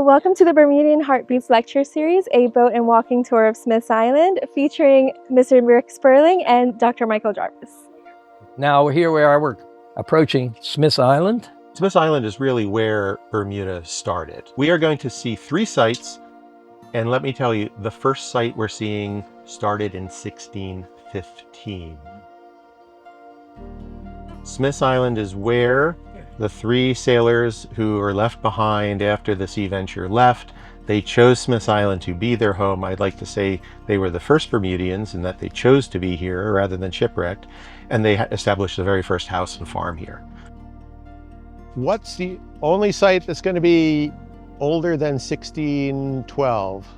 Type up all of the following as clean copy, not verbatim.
Welcome to the Bermudian Heartbeats lecture series, a boat and walking tour of Smith's Island, featuring Mr. Rick Spurling and Dr. Michael Jarvis. Now here we are, we're approaching Smith's Island. Smith's Island is really where Bermuda started. We are going to see 3 sites, and let me tell you, the first site we're seeing started in 1615. Smith's Island is where the 3 sailors who were left behind after the Sea Venture left. They chose Smith's Island to be their home. I'd like to say they were the first Bermudians in that they chose to be here rather than shipwrecked, and they established the very first house and farm here. What's the only site that's going to be older than 1612?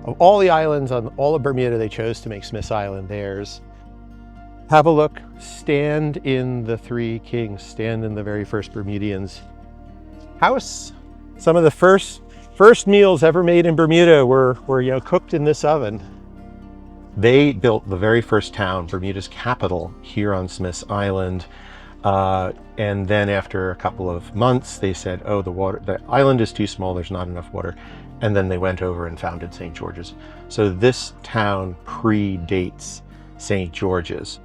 Of all the islands on all of Bermuda, they chose to make Smith's Island theirs. Have a look, stand in the 3 Kings, stand in the very first Bermudians' house. Some of the first meals ever made in Bermuda were cooked in this oven. They built the very first town, Bermuda's capital, here on Smith's Island. And then after a couple of months, they said, oh, the island is too small, there's not enough water. And then they went over and founded St. George's. So this town predates St. George's.